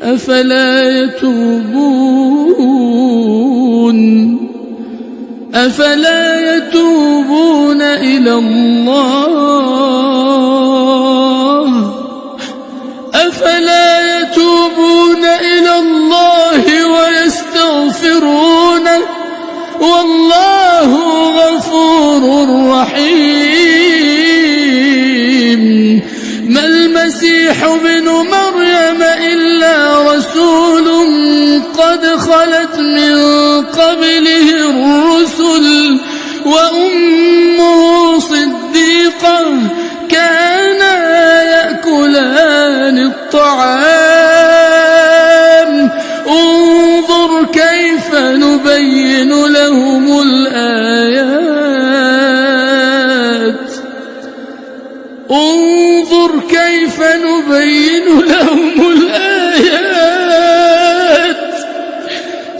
أفلا يتوبون إلى الله ويستغفرونه والله غفور رحيم. ما المسيح ابن مريم إلا رسول قد خلت من قبله الرسل وأمه صديقة كانا يأكلان الطعام انظر كيف نبين لهم الآيات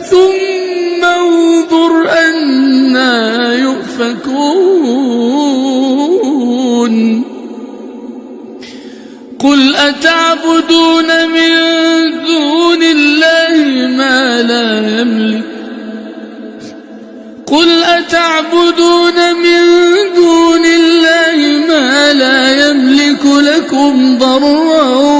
ثم انظر أنى يؤفكون. قل أتعبدون من دون الله ما لا يملك لكم ضرا